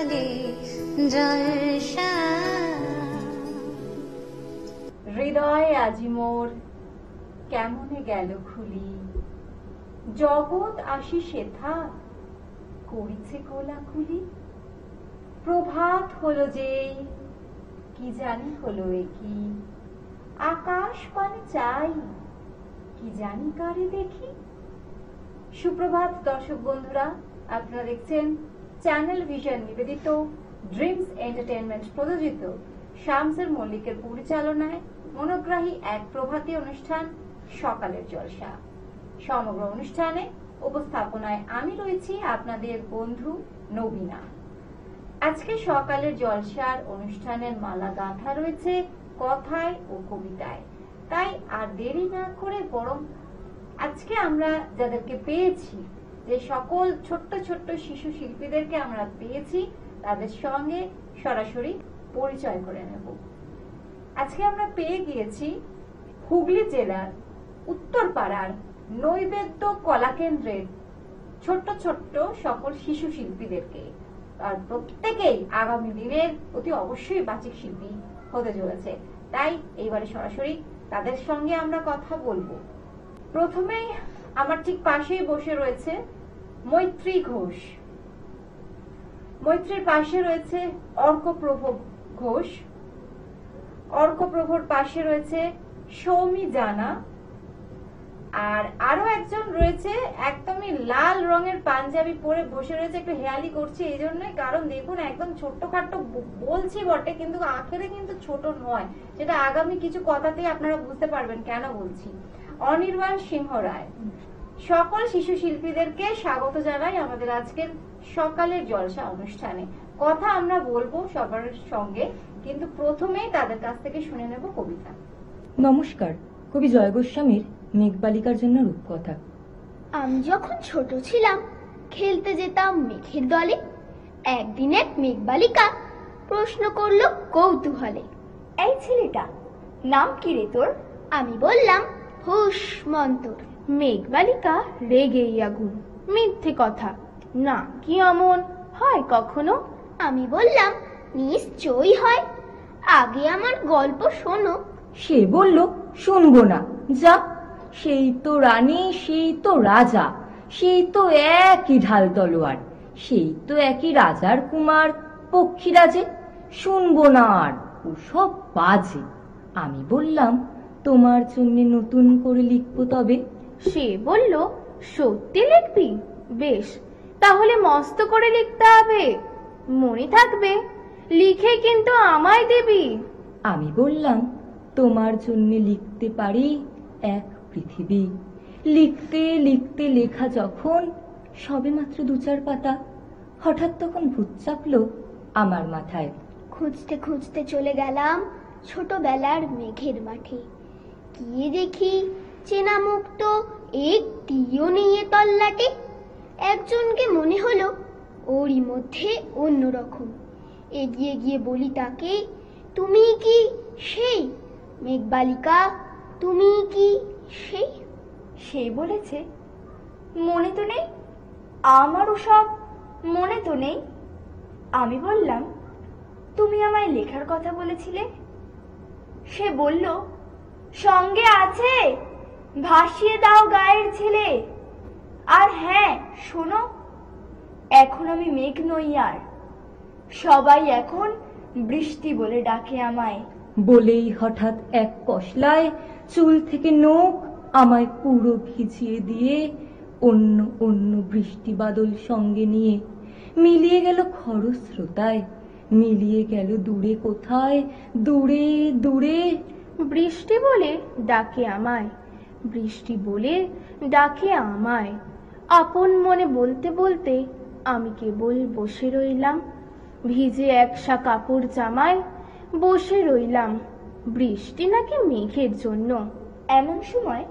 সকালের জলসা। হৃদয় আজি মোর কেমনে গেল খুলি, জগৎ আসি সেথা করিছে কোলাকুলি। প্রভাত হলো যেই কি জানি হলো একি, আকাশ পানে চাই কি জানি কারে দেখি। সুপ্রভাত দর্শক বন্ধুরা, আপনারা দেখছেন চ্যানেল ভিশন নিবেদিত ড্রিমস এন্টারটেইনমেন্ট প্রযোজিত শামসুর মল্লিকের পরিচালনায় মনোগ্রাহী এক প্রভাতী অনুষ্ঠান সকালের জলসা। সমগ্র অনুষ্ঠানে উপস্থাপনায় আমি রয়েছি আপনাদের বন্ধু নবীনা। আজকে সকালের জলসার অনুষ্ঠানের মালা গাঁথা রয়েছে কথায় ও কবিতায়, তাই আর দেরি না করে বরং আজকে আমরা যাদেরকে পেয়েছি, যে সকল ছোট্ট ছোট্ট শিশু শিল্পীদেরকে আমরা পেয়েছি, তাদের সঙ্গে সরাসরি পরিচয় করে নেব। আজকে আমরা পেয়ে গিয়েছি হুগলি জেলার উত্তরপাড়ার নৈবেদ্য কলাকেন্দ্রের ছোট্ট ছোট্ট সকল শিশু শিল্পীদেরকে। আর প্রত্যেকেই আগামী দিনের অতি অবশ্যই বাচিক শিল্পী হতে চলেছে, তাই এইবারে সরাসরি তাদের সঙ্গে আমরা কথা বলবো। প্রথমেই আমার ঠিক পাশেই বসে রয়েছে মৈত্রী ঘোষ, মৈত্রীর পাশে রয়েছে অর্কপ্রভ ঘোষ, অর্কপ্রভর পাশে রয়েছে সৌমি জানা, আর আরো একজন রয়েছে একদমই লাল রঙের পাঞ্জাবি পরে বসে রয়েছে। একটু হেয়ালি করছে এই জন্যই, কারণ দেখুন একদম ছোট্টখাট্ট বলছি বটে, কিন্তু আখেরে কিন্তু ছোট নয়, যেটা আগামী কিছু কথাতেই আপনারা বুঝতে পারবেন কেন বলছি। অনির্বাণ সিংহ রায়। সকল শিশু শিল্পীদেরকে স্বাগত জানাই আমাদের আজকের সকালের জলসা অনুষ্ঠানে। কথা আমরা বলবো সবার সঙ্গে, কিন্তু প্রথমেই তাদের কাছ থেকে শুনে নেব কবিতা। নমস্কার, কবি জয় গোস্বামীর মেঘবালিকার জন্য রূপকথা। আমি যখন ছোট ছিলাম খেলতে যেতাম মেঘের দলে। একদিন এক মেঘবালিকা প্রশ্ন করলো কৌতূহলে, এই ছেলেটা নাম কি রে তোর? আমি বললাম হুস মন্তর। মেঘবালিকা রেগেই আগুন, মিথ্যে কথা, না কি অমন হয় কখনো? আমি বললাম নিশ্চয়ই হয়, আগে আমার গল্প শোনো। সে বলল শুনবো না, যা, সেই তো রানী, সেই তো রাজা, সেই তো একই ঢাল তলোয়ার, সেই তো একই রাজার কুমার পক্ষীরাজে, শুনবো না আর, ওসব বাজে। আমি বললাম তোমার জন্য নতুন করে লিখবো তবে। সে বলল সত্যি লিখবি? বেশ, তাহলে মস্ত করে লিখতে হবে, মনে থাকবে লিখে কিন্তু আমায় দিবি। আমি বললাম তোমার জন্য লিখতে পারি এক পৃথিবী। লিখতে লিখতে লেখা যখন সবে মাত্র 2-4 পাতা, হঠাৎ তখন ভূত চাপলো আমার মাথায়। খুঁজতে খুঁজতে চলে গেলাম ছোটবেলার মেঘের মাঠে। গিয়ে দেখি চেনা মুখ তো একটিও নেই এ তল্লাটে। একজনকে মনে হলো ওরই মধ্যে অন্যরকম। এগিয়ে গিয়ে বলি তাকে, তুমি কি সেই মেঘবালিকা? তুমি কি সেই? সে বলেছে মনে তো নেই, আমারও সব মনে তো নেই। আমি বললাম তুমি আমায় লেখার কথা বলেছিলে। সে বলল সঙ্গে আছে ভাসিয়ে দাও গায়ের ছেলে। আর হ্যাঁ শোনো, এখন আমি মেঘ নই আর, সবাই এখন বৃষ্টি বলে ডাকে আমায়। বলেই হঠাৎ এক কষলায় চুল থেকে নখ আমায় পুরো ভিজিয়ে দিয়ে অন্য অন্য বৃষ্টি বাদল সঙ্গে নিয়ে মিলিয়ে গেল খরস্রোতায়, মিলিয়ে গেল দূরে কোথায়, দূরে দূরে। বৃষ্টি বলে ডাকে আমায়, বৃষ্টি বলে ডাকে আমায়। আপন মনে বলতে বলতে আমি কেবল বসে রইলাম, ভিজে একসা কাপড় জামায় বসে রইলাম। বৃষ্টি নাকি মেঘের জন্য। এমন সময়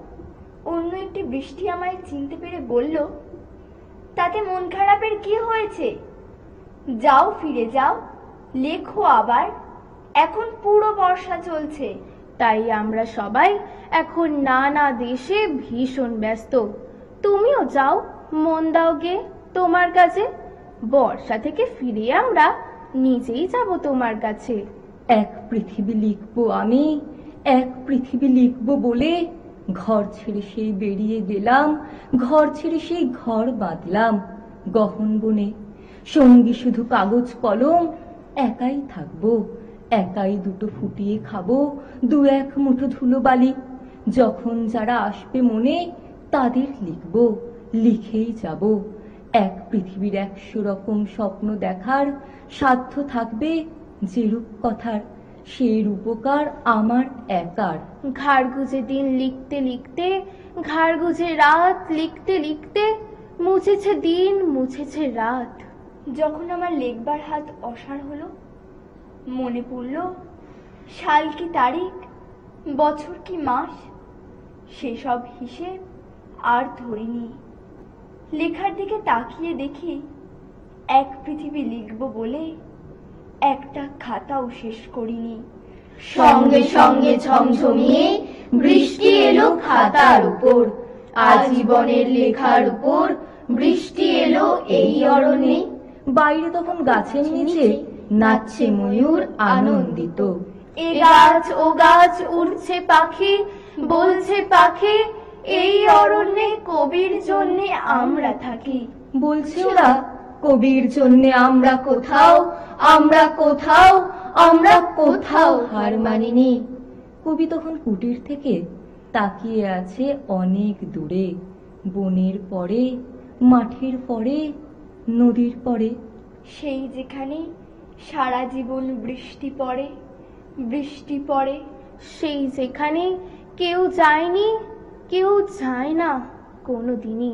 অন্য একটি বৃষ্টি আমায় চিনতে পেরে বলল, তাতে মন খারাপের কি হয়েছে? যাও ফিরে যাও, লেখো আবার, এখন পুরো বর্ষা চলছে। তাই আমরা সবাই এখন নানা দেশে ভীষণ ব্যস্ত। তুমিও যাও, মন দাও গে তোমার কাজে। বর্ষা থেকে ফিরে আমরা নিজেই যাব তোমার কাছে। এক পৃথিবী লিখবো আমি, এক পৃথিবী লিখবো বলে ঘর ছেড়ে সেই বেরিয়ে গেলাম, ঘর ছেড়ে সেই ঘর বাঁধলাম গহন বনে। সঙ্গী শুধু কাগজ কলম, একাই থাকবো, একাই দুটো ফুটিয়ে খাবো দু এক মুঠো ধুলো বালি। যখন যারা আসবে মনে তাদের লিখবো, লিখেই যাব। এক পৃথিবীর 100 রকম স্বপ্ন দেখার সাধ্য থাকবে যেরূপ কথার, সেই রূপকার আমার একার। ঘাড় গুজে দিন লিখতে লিখতে, ঘাড় গুজে রাত লিখতে লিখতে, মুছেছে দিন মুছেছে রাত। যখন আমার লেখবার হাত অসাড় হলো, মনে পড়ল সাল কি তারিখ, বছর কি মাস, সেসব হিসেব আর ধরিনি। লেখার দিকে তাকিয়ে দেখি এক পৃথিবী লিখব বলে একটা খাতাও শেষ করিনি। সঙ্গে সঙ্গে ঝমঝমিয়ে বৃষ্টি এলো খাতার উপর, আজীবনের লেখার উপর বৃষ্টি এলো এই অরণ্যে। বাইরে তখন গাছের নিচে নাচছে ময়ূর আনন্দিত। এ গাছ ও গাছ উড়ছে পাখি, বলছে পাখি এই অরণ্যে কবির জন্যে আমরা থাকি। বলছে ওরা কবির জন্যে আমরা কোথাও, আমরা কোথাও, আমরা কোথাও হার মানিনি। কবি তখন কুটির থেকে তাকিয়ে আছে অনেক দূরে, বনের পরে, মাঠের পরে, নদীর পরে। সেই যেখানে সারা জীবন বৃষ্টি পড়ে, বৃষ্টি পড়ে। সেই যেখানে কেউ যায়নি, কেউ যায় না কোনোদিনই।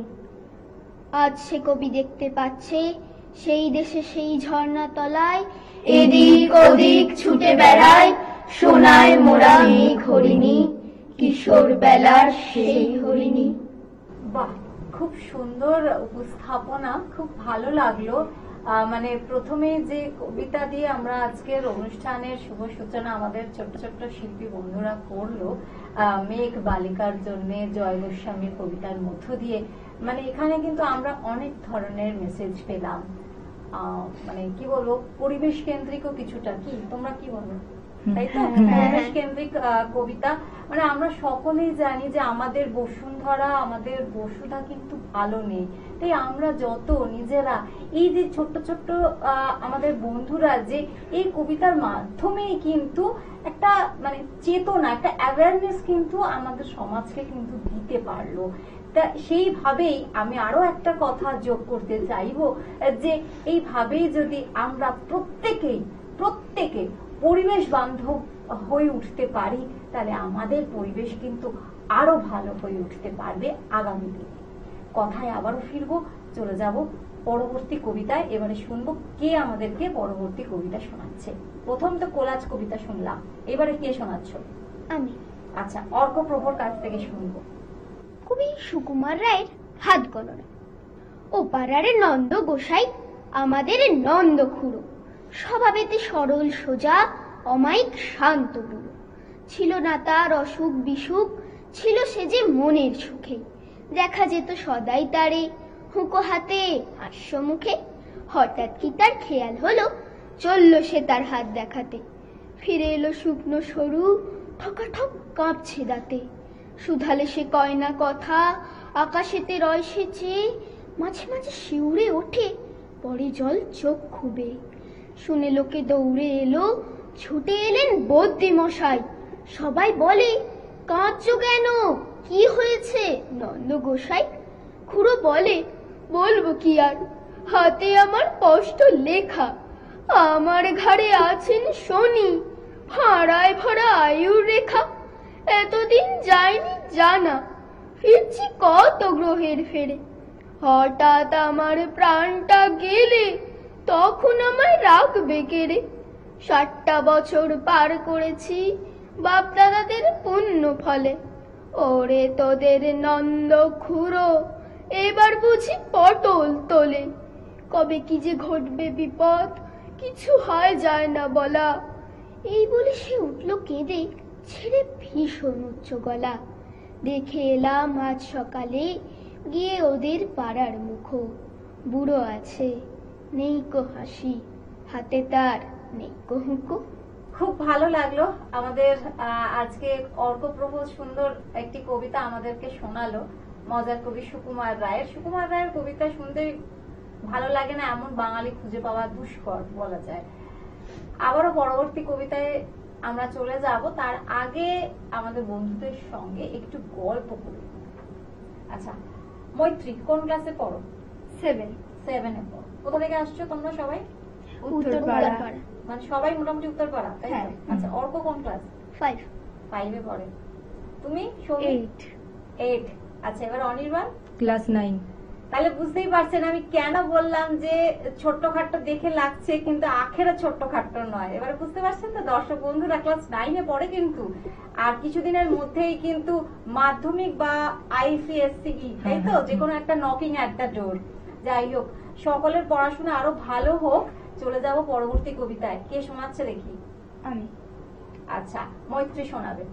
আজ সে কবি দেখতে পাচ্ছে সেই দেশে সেই ঝর্ণা তলায় এদিক ওদিক ছুটে বেড়ায় সোনায় মোড়া মেঘ হরিণী, কিশোর বেলার সেই হরিণী। বাহ, খুব সুন্দর উপস্থাপনা, খুব ভালো লাগলো। মানে প্রথমে যে কবিতা দিয়ে আমরা আজকের অনুষ্ঠানের শুভ সূচনা আমাদের ছোট্ট ছোট্ট শিল্পী বন্ধুরা করলো, মেঘ বালিকার জন্য জয় গোস্বামীর কবিতার মধ্য দিয়ে, মানে এখানে কিন্তু আমরা অনেক ধরনের মেসেজ পেলাম। মানে কি বলবো, পরিবেশ কেন্দ্রিকও কিছুটা, কি তোমরা কি বলো, তাই তো? পরিবেশ কেন্দ্রিক কবিতা। মানে আমরা সকলেই জানি যে আমাদের বসুন্ধরা, আমাদের বসুধা কিন্তু ভালো নেই। তাই আমরা যত নিজেরা এই যে ছোট্ট ছোট্ট আমাদের বন্ধুরা যে এই কবিতার মাধ্যমেই কিন্তু একটা মানে চেতনা, একটা অ্যাওয়ারনেস কিন্তু আমাদের সমাজকে কিন্তু দিতে পারলো। তা সেইভাবেই আমি আরো একটা কথা যোগ করতে চাইবো যে এইভাবেই যদি আমরা প্রত্যেকে পরিবেশ বান্ধব হয়ে উঠতে পারি, তাহলে আমাদের পরিবেশ কিন্তু আরো ভালো হয়ে উঠতে পারবে আগামী দিনে। কথায় আবারও ফিরবো, চলে যাব পরবর্তী কবিতায়। এবারে শুনবো কে আমাদেরকে পরবর্তী কবিতা শোনাচ্ছে। প্রথম তো কোলাজ কবিতা শুনলাম, এবারে কে শোনাচ্ছ? আমি। আচ্ছা, অর্কপ্রভর কাছ থেকে শুনবো। কবি সুকুমার রায়ের হাত গণনা। ও পাড়ার নন্দ গোসাই আমাদের নন্দ খুড়ো, স্বভাবেতে সরল সোজা, অমায়িক শান্ত বুড়ো। ছিল না তার অসুখ বিসুখ, ছিল সে যে মনের সুখে। দেখা যেত সদাই তারে হুঁকো হাতে হাস্য মুখে। হঠাৎ কি তার খেয়াল হলো, চলল সে তার হাত দেখাতে। ফিরে এলো শুকনো সরু, ঠকাঠক কাঁপছে দাঁতে। শুধালে সে কয় না কথা, আকাশেতে রয় সে চেয়ে। মাঝে মাঝে শিউরে ওঠে, পরে জল চোখ খুবে। শুনে লোকে দৌড়ে এলো, ছুটে এলেন বদ্যি মশাই। সবাই বলে, কাঁদছো কেন, কি হয়েছে নন্দ গোসাই? খুড়ো বলে, বলবো কি আর, হাতে আমার স্পষ্ট লেখা। আমার ঘাড়ে আছেন শনি, ভাড়ায় ভরা আয়ুর রেখা। এতদিন যায়নি জানা, ফিরছি কত গ্রহের ফেরে। হঠাৎ আমার প্রাণটা গেলে, তখন আমায় রাখবে কেড়ে। 60টা বছর পার করেছি বাপ দাদাদের পুণ্য ফলে। ওরে তোদের নন্দ খুড়ো, এবার বুঝি পটল তোলে। কবে কি যে ঘটবে বিপদ, কিছু হয় যায় না বলা। এই বলে সে উঠল কেঁদে, ছেড়ে ভীষণ উচ্চ গলা। দেখে এলাম আজ সকালে গিয়ে ওদের পাড়ার মুখো। বুড়ো আছে, নেই কো হাসি, হাতে তার নেই কো হুঁকো। খুব ভালো লাগলো আমাদের আজকে অর্কপ্রভু সুন্দর একটি কবিতা আমাদেরকে শোনালো মজার কবি সুকুমার রায়ের। সুকুমার রায়ের কবিতা শুনতে ভালো লাগে না এমন বাঙালি খুঁজে পাওয়া দুষ্কর বলা যায়। আবারও পরবর্তী কবিতায় আমরা চলে যাব, তার আগে আমাদের বন্ধুদের সঙ্গে একটু গল্প করি। আচ্ছা মৈত্রী, কোন ক্লাসে পড়ো? 7 7-এ পড়ো। কোথা থেকে আসছো তোমরা সবাই? উত্তরপাড়া। মানে সবাই মোটামুটি উত্তরপাড়া, তাই তো? হ্যাঁ। আচ্ছা, অর্ক কোন ক্লাস? 5 5-এ পড়ে। তুমি? 8 8। আচ্ছা, এবার অনির্বাণ? ক্লাস 9। তাহলে বুঝতেই পারছেন আমি কেন বললাম যে ছোট্ট খাট্ট দেখে লাগছে, কিন্তু আখেরে ছোট্ট খাট্ট নয়। এবারে বুঝতে পারছেন তো দর্শক বন্ধুরা, ক্লাস 9-এ পড়ে কিন্তু। আর কিছুদিনের মধ্যেই কিন্তু মাধ্যমিক বা ICSE, তাই তো? যে কোনো একটা নকিং অ্যাট দ্য ডোর। যাই হোক, সকলের পড়াশোনা আরো ভালো হোক। চলে যাব পরবর্তী কবিতায়। কে শোনাচ্ছে দেখি? আমি। আচ্ছা, মৈত্রী শোনাবে।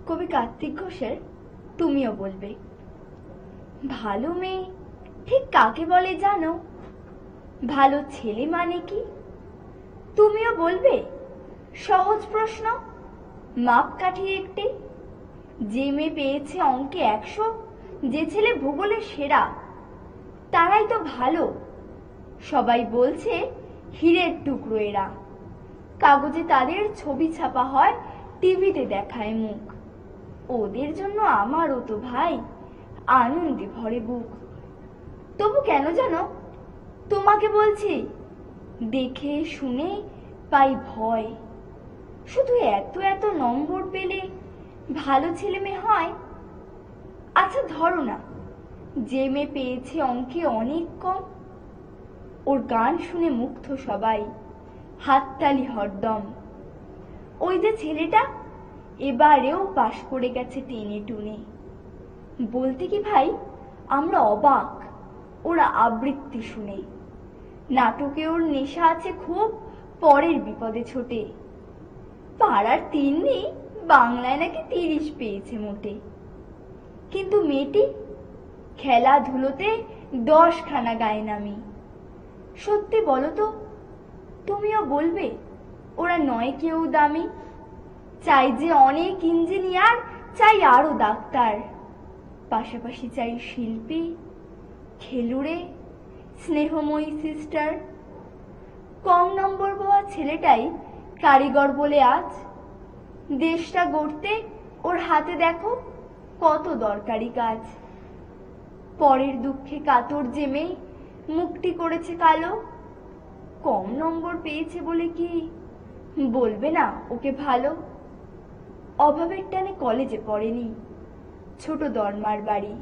কবি কার্তিক ঘোষের তুমিও বলবে। ভালো মেয়ে ঠিক কাকে বলে জানো? ভালো ছেলে মানে কি? তুমিও বলবে। সহজ প্রশ্ন, মাপকাঠি একটি। যে মেয়ে পেয়েছে অঙ্কে 100, যে ছেলে ভূগোলে সেরা, তারাই তো ভালো। সবাই বলছে হীরের টুকরো এরা। কাগজে তাদের ছবি ছাপা হয়, টিভিতে দেখায় মুখ। ওদের জন্য আমারও তো ভাই আনন্দে ভরে বুক। তবু কেন জানো তোমাকে বলছি, দেখে শুনে পাই ভয়। শুধু এত এত নম্বর পেলে ভালো ছেলে মেয়ে হয়? আচ্ছা ধরো না, যে মেয়ে পেয়েছে অঙ্কে অনেক কম, ওর গান শুনে মুগ্ধ সবাই, হাততালি হরদম। ওই যে ছেলেটা এবারেও পাশ করে গেছে টেনে টুনে। বলতে কি ভাই, আমরা অবাক ওরা আবৃত্তি শুনে। নাটকে ওর নেশা আছে খুব, পরের বিপদে ছোটে। পাড়ার তিন্নি বাংলায় নাকি 30 পেয়েছে মোটে। কিন্তু মেয়েটি খেলাধুলোতে 10 খানা গায়ে নামি। সত্যি বলো তো, তুমিও বলবে ওরা নয় কেউ দামি? চাই যে অনেক ইঞ্জিনিয়ার, চাই আরো ডাক্তার, পাশাপাশি চাই শিল্পী, খেলুড়ে, স্নেহময়ী সিস্টার। কম নম্বর পাওয়া ছেলেটাই কারিগর বলে আজ। দেশটা গড়তে ওর হাতে দেখো কত দরকারি কাজ। পরের দুঃখে কাতর যে মেয়ে মুখটি করেছে কালো, কম নম্বর পেয়েছে বলে কি বলবে না ওকে ভালো? অভাবের টানে কলেজে পড়েনি, ছোট দরমার বাড়ি,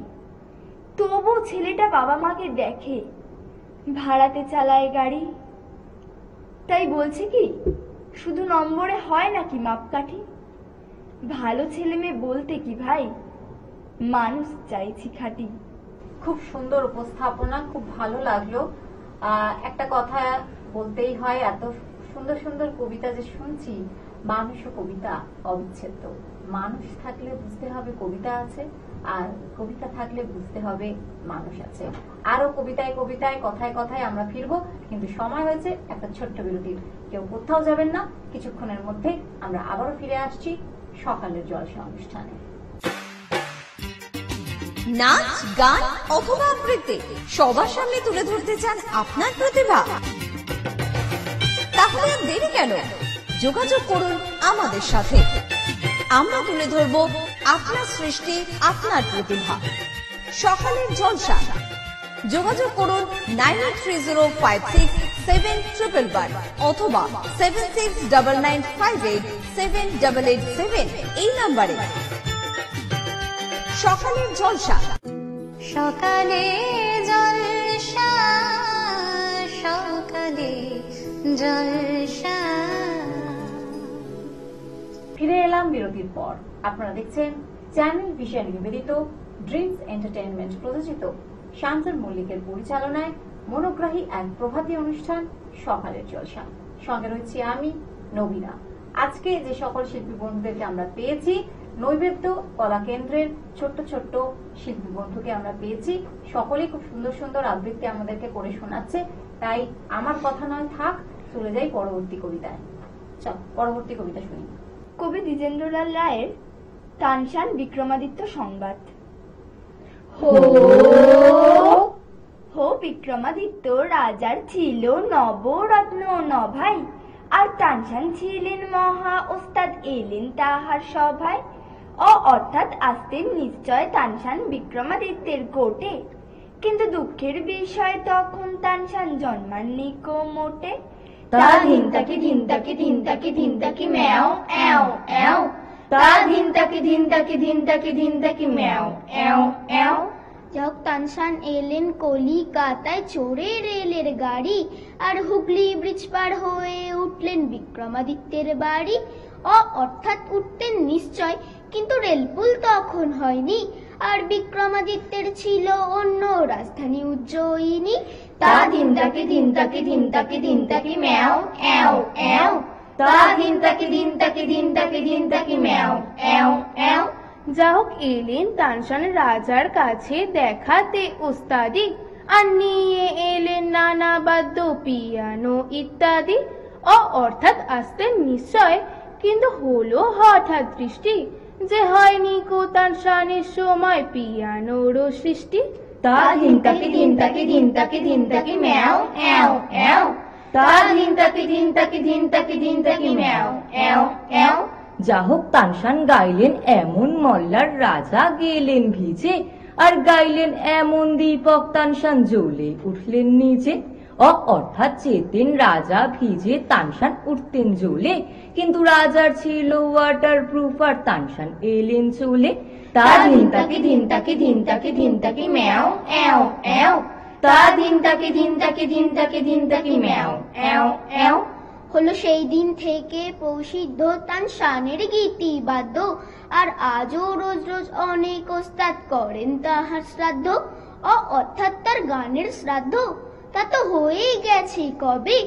তবু ছেলেটা বাবা মাকে দেখে, ভাড়াতে চালায় গাড়ি। তাই বলছে কি শুধু নম্বরে হয় নাকি মাপকাঠি? ভালো ছেলে মেয়ে বলতে কি ভাই, মানুষ চাইছি খাঁটি। খুব সুন্দর উপস্থাপনা, খুব ভালো লাগলো। একটা কথা বলতেই হয়, এত সুন্দর সুন্দর কবিতা যে শুনছি, মানুষ ও কবিতা অবিচ্ছেদ্য। মানুষ থাকলে বুঝতে হবে কবিতা আছে, আর কবিতা থাকলে বুঝতে হবে মানুষ আছে। আরো কবিতায় কবিতায়, কথায় কথায় আমরা ফিরবো, কিন্তু সময় হয়েছে একটা ছোট্ট বিরতির। কেউ কোথাও যাবেন না, কিছুক্ষণের মধ্যে আমরা আবারও ফিরে আসছি সকালের জলসা অনুষ্ঠানে। নাচ, গান অথবা আবৃত্তি সবার সামনে তুলে ধরতে চান আপনার প্রতিভা? তাহলে আর দেরি কেন, যোগাযোগ করুন আমাদের সাথে। আমরা তুলে ধরব আপনার সৃষ্টি, আপনার প্রতিভা। সকালের জলসা, যোগাযোগ করুন 9830567111 অথবা 7699587887 এই নাম্বারে। সকালের জলসা, সকালে জলসা, সকালে জলসা। ফিরে এলাম বিরতির পর। আপনারা দেখছেন চ্যানেল ভিশন নিবেদিত ড্রিমস এন্টারটেইনমেন্ট প্রযোজিত শান্তন মল্লিকের পরিচালনায় মনোগ্রাহী এক প্রভাতী অনুষ্ঠান সকালের জলসা। সঙ্গে রয়েছি আমি নবীনা। আজকে যে সকল শিল্পী বন্ধুদেরকে আমরা পেয়েছি নৈবেদ্য কলা কেন্দ্রের ছোট্ট ছোট্ট শিল্পী বন্ধুকে আমরা পেয়েছি। সকলেই খুব সুন্দর সুন্দর আবৃত্তি আমাদেরকে করে শোনাচ্ছে। তাই আমার কথা নয়, থাক, চলে যাই পরবর্তী কবিতায়। চল পরবর্তী কবিতা শুনি। কবি দ্বিজেন্দ্রলাল রায়ের তানসান বিক্রমাদিত্য সংবাদ। হো বিক্রমাদিত্য রাজার ছিল নবরত্ন নভাই, আর তানসান ছিলেন মহা ওস্তাদ, এলেন তাহার সভায়। অর্থাৎ আসতেন নিশ্চয় তানসান বিক্রমাদিত্যের কোটে, কিন্তু দুঃখের বিষয় তখন তানসান জন্মাননি কো মোটে। তা ধিন তাকি ধিন তাকি ধিন তাকি ধিন তাকি ম্যাও এও এও, তা ধিন তাকি ধিন তাকি ধিন তাকি ধিন তাকি ম্যাও এও এও। যাক তানসান এলেন কলিকাতায় চড়ে রেলের গাড়ি, আর হুগলি ব্রিজ পার হয়ে উঠলেন বিক্রমাদিত্যের বাড়ি। অর্থাৎ উঠতেন নিশ্চয়, কিন্তু রেলপুল তখন হয়নি, আর বিক্রমাদিত্যের ছিল অন্য রাজধানী উজ্জয়িনী। তা ধিন তাকি ধিন তাকি ধিন তাকি ধিন তাকি ম্যাও এও এও, তা ধিন তাকি ধিন তাকি ধিন তাকি ধিন তাকি ম্যাও এও এও। যা হোক এলেন তানসান রাজার কাছে দেখাতে ওস্তাদি, আর নিয়ে এলেন নানা বাদ্য পিয়ানো ইত্যাদি। অর্থাৎ আসতেন নিশ্চয়, কিন্তু হলো হঠাৎ দৃষ্টি, যে হয়নি কো তানসানের সময় পিয়ানোর সৃষ্টি। তা ধিন তাকি ধিন তাকি ধিন তাকি ধিন তাকি ম্যাও এও এও, তা ধিন তাকি ধিন তাকি ধিন তাকি ধিন তাকি ম্যাও এও এও। যা হোক তানসান গাইলেন এমন মল্লার রাজা গেলেন ভিজে, আর গাইলেন এমন দীপক তানসান জ্বলে উঠলেন নিচে। অর্থাৎ চেতেন রাজা ভিজে, তানসান উঠতেন জ্বলে, কিন্তু রাজার ছিল ওয়াটার প্রুফ, আর তানসান এলেন চলে। তা ধিন তাকি ধিন তাকি ধিন তাকি ধিন তাকি ম্যাও এও এও, তা ধিন তাকি ধিন তাকি ধিন তাকি ধিন তাকি ম্যাও এও এও। হলো সেই দিন থেকে প্রসিদ্ধ তানসানের গীতিবাদ্য, আর আজও রোজ রোজ অনেক ওস্তাদ করেন তাহার শ্রাদ্ধ। অর্থাৎ তার গানের শ্রাদ্ধ তা তো হয়েই গেছে কবে,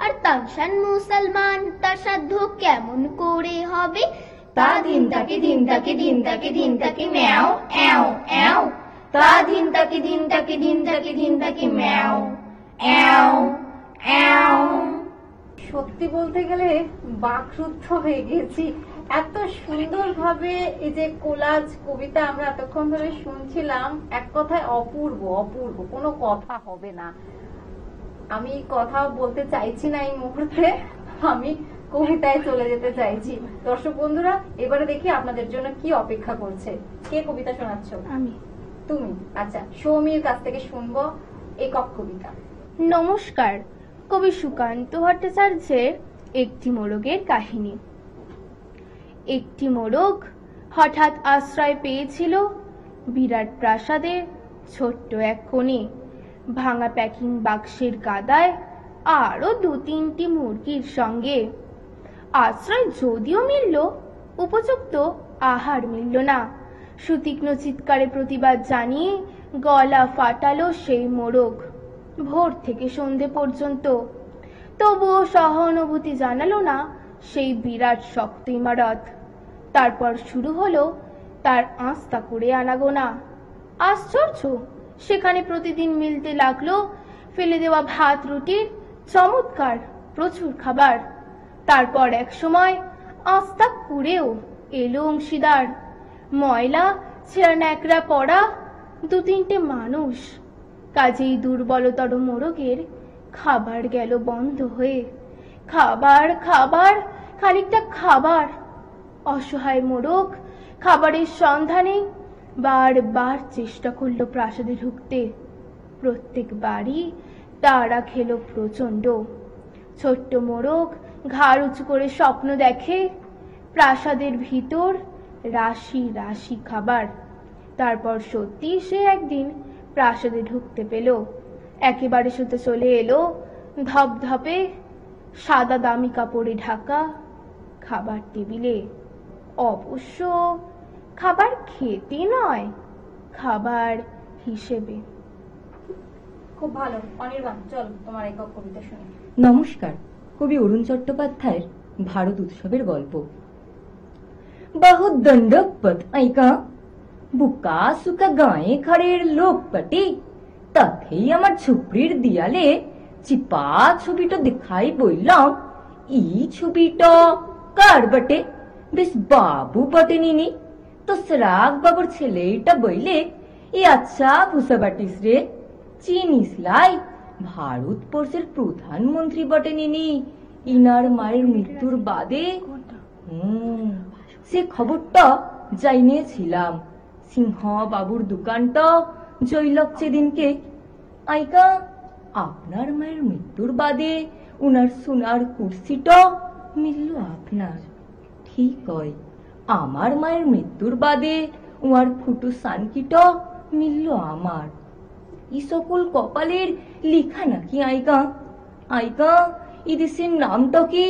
আর তানসান মুসলমান, তার শ্রাদ্ধ কেমন করে হবে। তা ধিন তাকি ধিন তাকি ধিন তাকি ধিন তাকি ম্যাও এও এও, তা ধিন তাকি ধিন তাকি ধিন তাকি ধিন তাকি ম্যাও এও এও। সত্যি বলতে গেলে বাকরুদ্ধ হয়ে গেছি। এত সুন্দরভাবে এই যে কোলাজ কবিতা আমরা এতক্ষণ ধরে শুনছিলাম, এক কথায় অপূর্ব অপূর্ব, কোনো কথা হবে না। আমি কথা বলতে চাইছি না এই মুহূর্তে, আমি কবিতায় চলে যেতে চাইছি। দর্শক বন্ধুরা, এবারে দেখি আপনাদের জন্য কি অপেক্ষা করছে। কে কবিতা শোনাচ্ছ? আমি। তুমি? আচ্ছা, সৌমির কাছ থেকে শুনবো একক কবিতা। নমস্কার। কবি সুকান্ত ভট্টাচার্যের একটি মোরগের কাহিনী। একটি মোরগ হঠাৎ আশ্রয় পেয়েছিল বিরাট প্রাসাদের ছোট্ট এক কোণে। ভাঙা প্যাকিং বাক্সের গাদায় আরো 2-3টি মুরগির সঙ্গে। আশ্রয় যদিও মিলল, উপযুক্ত আহার মিলল না। সুতীক্ষ্ণ চিৎকারে প্রতিবাদ জানিয়ে গলা ফাটালো সেই মোরগ ভোর থেকে সন্ধে পর্যন্ত। তবুও সহানুভূতি জানালো না সেই বিরাট শক্ত ইমারত। তারপর শুরু হলো তার আস্তা করে আনাগোনা। আশ্চর্য, সেখানে প্রতিদিন মিলতে লাগলো ফেলে দেওয়া ভাত রুটির চমৎকার প্রচুর খাবার। তারপর এক সময় আস্তা কুড়েও এলো অংশীদার। ময়লা ছেঁড়া ন্যাকড়া পড়া 2-3টে মানুষ। কাজেই দুর্বলতর মোরগের খাবার গেল বন্ধ হয়ে। খাবার খাবার, খানিকটা খাবার। অসহায় মোরগ খাবারের সন্ধানে বারবার চেষ্টা করলো প্রাসাদে ঢুকতে। প্রত্যেকবারই তারা খেলো প্রচন্ড। ছোট্ট মোরগ ঘাড় উঁচু করে স্বপ্ন দেখে প্রাসাদের ভিতর রাশি রাশি খাবার। তারপর সত্যি সে একদিন প্রাসাদে ঢুকতে পেল। একেবারে শুতে চলে এলো ধপধপে সাদা দামি কাপড়ে ঢাকা খাবার টেবিলে। অবশ্য খাবার খেতে নয়, খাবার হিসেবে। খুব ভালো। অনির্বাণ, চল তোমার একক কবিতা শুনি। নমস্কার। কবি অরুণ চট্টোপাধ্যায়ের ভারত উৎসবের গল্প। बहुत दंडपत ऐका বুকা সুকা গায়ে খাড়ের লোকপাটি তাতেই আমার ঝুপড়ির দিয়ালে চিপা ছবিটা দেখাই বললাম এই ছবিটা কার বটে? বেশ বাবু বটে নিনি তো সরাগ বাবুর ছেলেটা বইলে এ আচ্ছা ভূষা বাটিস রে, চিনিস লাই ভারতবর্ষের প্রধানমন্ত্রী বটে নিনি। ইনার মায়ের মৃত্যুর বাদে সে খবরটা জানিয়েছিলাম। সিংহ বাবুর দোকানটা জৈলক সেদিনকে আইকা আপনার মায়ের মৃত্যুর বাদে উনার সোনার কুর্সিটা মিলল আপনার। ঠিক হয়, আমার মায়ের মৃত্যুর বাদে উনার ফুটু সানকিটা মিলল আমার। ই সকল কপালের লিখা নাকি আইকা? আইকা এই দেশের নামটা কি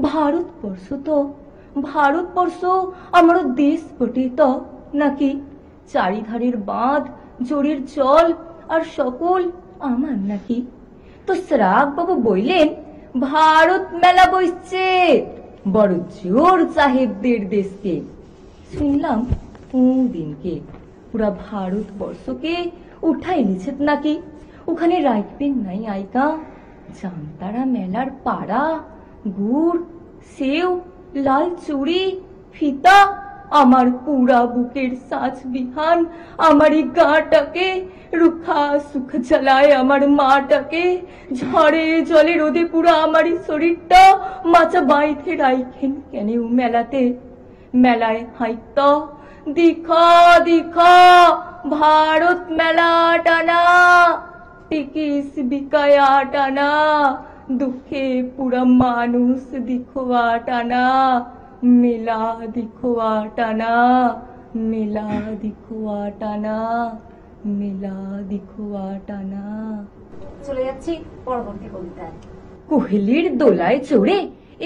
ভারতবর্ষ? তো ভারতবর্ষ আমার দেশ বটে তো নাকি? চারিধারের বাঁধ জোরের জল আর সকল আমার নাকি? তো সরাগ বাবু বললেন ভারত মেলা বসছে বড় জোর সাহেবদের দেশকে। শুনলাম দিনকে পুরা ভারতবর্ষকে উঠাই লিছেন নাকি? ওখানে রাখবেন নাই আইকা জামতারা মেলার পাড়া, গুড়, সেও, লাল চুড়ি, ফিতা, আমার পুরা বুকের সাজ বিহান, আমার এই গাটাকে রুখা সুখ জ্বালায় আমার মাটাকে, ঝড়ে জলে রোদে পুরা আমার শরীরটা মাচা বাইথে রাইখেন কেন মেলাতে? মেলায় হাইত দিখা দিখা ভারত মেলা টানা, টিকিস বিকায়া টানা, দুঃখে পুরা মানুষ দিখোয়া টানা, মেলা দিখোয়া টানা, মেলা দিখোয়া টানা, মেলা দিখোয়া টানা। চলে যাচ্ছি পরবর্তী কবিতায়। কোহেলির দোলায় চড়ে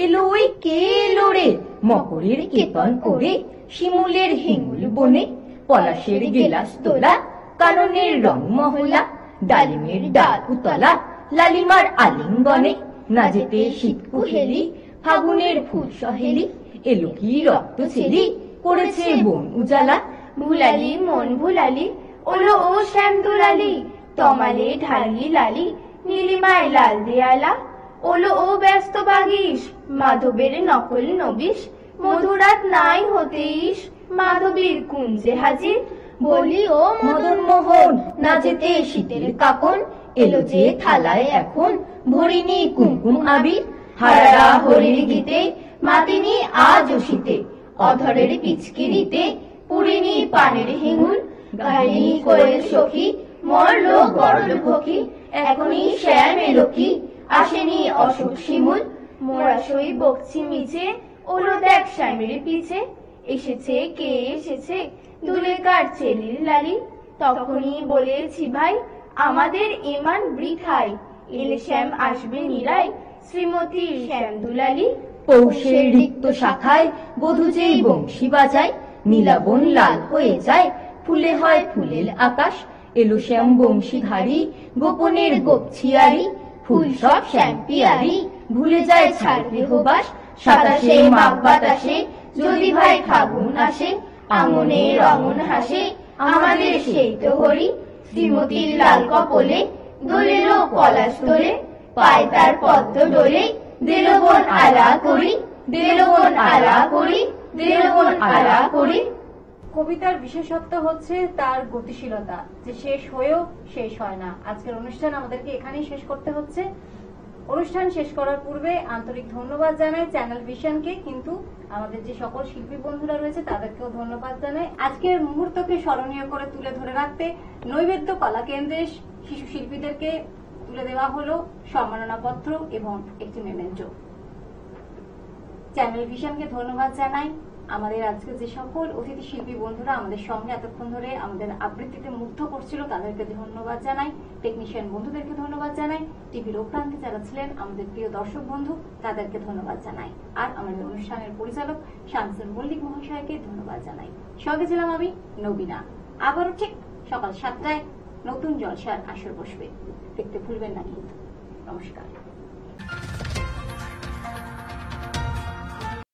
এলো ওই কে এলো রে, মকরের কেতন ওরে, শিমুলের হিঙ্গুল বনে, পলাশের গেলাস তোলা, কাননের রং মহলা, ডালিমের ডাল উতলা, লালিমার আলিঙ্গনে, না যেতে শীত কুহেলি, ফাগুনের ফুল সহেলি, এলো কি রক্ত ছেলি, করেছে বন উজালা, ভুলালি মন ভুলালি, ওলো ও শ্যাম দুলালি, তমালে ঢালি লালি, নীলিমায় লাল দেয়ালা, ওলো ও ব্যস্ত বাগিস, মাধবের নকল নবিশ, মধুরাত নাই হতেইস, মাধবীর কুঞ্জে হাজির, বলি ও মদন মোহন, না যেতে শীতের কাকন, এলো যে থালায় এখন ভরিনি কুমকুম আবির, হারারা হরির গীতে, মাতিনি আজ শীতে, অধরের পিচকিরিতে, পুরিনি পানের হিঙ্গুল, গাইনি কোয়েল সখী, মরল গরল ভকি, এখনই শ্যাম এলো কি, আসেনি অশোক শিমুল, মোরা সই বকছি মিছে, ওলো দেখ শ্যামের পিছে, এসেছে কে এসেছে, দুলে কার চেলির লালি, তখনই বলেছি ভাই আমাদের ইমান বৃথাই, এলে শ্যাম আসবে নিরাই, শ্রীমতীর শ্যাম দুলালি। পৌষের রিক্ত শাখায় বধূ যেই বংশী বাজায়, নীলাবন লাল হয়ে যায়, ফুলে হয় ফুলের আকাশ, এলো শ্যাম বংশীধারী, গোপনের গোপছিয়ারি, ফুল সব শ্যাম পিয়ারি, ভুলে যায় ছাড় গৃহবাস, সাতাশে মাঘ বাতাসে, যদি ভাই ফাগুন আসে, আঙনের অমন হাসে, আমাদের সেই তো হরি, শ্রীমতীর লাল কপলে, দোলেলো পলাশ তোলে, পায় তার পদ্ম ডোলে, দিল বোন আলা করি, দিল বোন আলা করি, দিল বোন আলা করি। কবিতার বিশেষত্ব হচ্ছে তার গতিশীলতা, যে শেষ হয়েও শেষ হয় না। আজকের অনুষ্ঠান আমাদেরকে এখানেই শেষ করতে হচ্ছে। অনুষ্ঠান শেষ করার পূর্বে আন্তরিক ধন্যবাদ জানাই চ্যানেল ভিশনকে, কিন্তু আমাদের যে সকল শিল্পী বন্ধুরা রয়েছে তাদেরকেও ধন্যবাদ জানাই। আজকের মুহূর্তকে স্মরণীয় করে তুলে ধরে রাখতে নৈবেদ্য কলা কেন্দ্রের শিশু শিল্পীদেরকে তুলে দেওয়া হলো সম্মাননাপত্র এবং একটি মেমেন্টো। চ্যানেল ভিশনকে ধন্যবাদ জানাই। আমাদের আজকে যে সকল অতিথি শিল্পী বন্ধুরা আমাদের সঙ্গে এতক্ষণ ধরে আমাদের আবৃত্তিতে মুগ্ধ করছিল তাদেরকে ধন্যবাদ জানাই। টেকনিশিয়ান বন্ধুদেরকে ধন্যবাদ জানাই। টিভির ওপ্রান্তে যারা ছিলেন আমাদের প্রিয় দর্শক বন্ধু তাদেরকে ধন্যবাদ জানাই। আর আমাদের অনুষ্ঠানের পরিচালক শামসুল মল্লিক মহাশয়কে ধন্যবাদ জানাই। সঙ্গে ছিলাম আমি নবীনা। আবারও ঠিক সকাল 7টায় নতুন জলসার আসর বসবে, দেখতে ভুলবেন না কিন্তু। নমস্কার।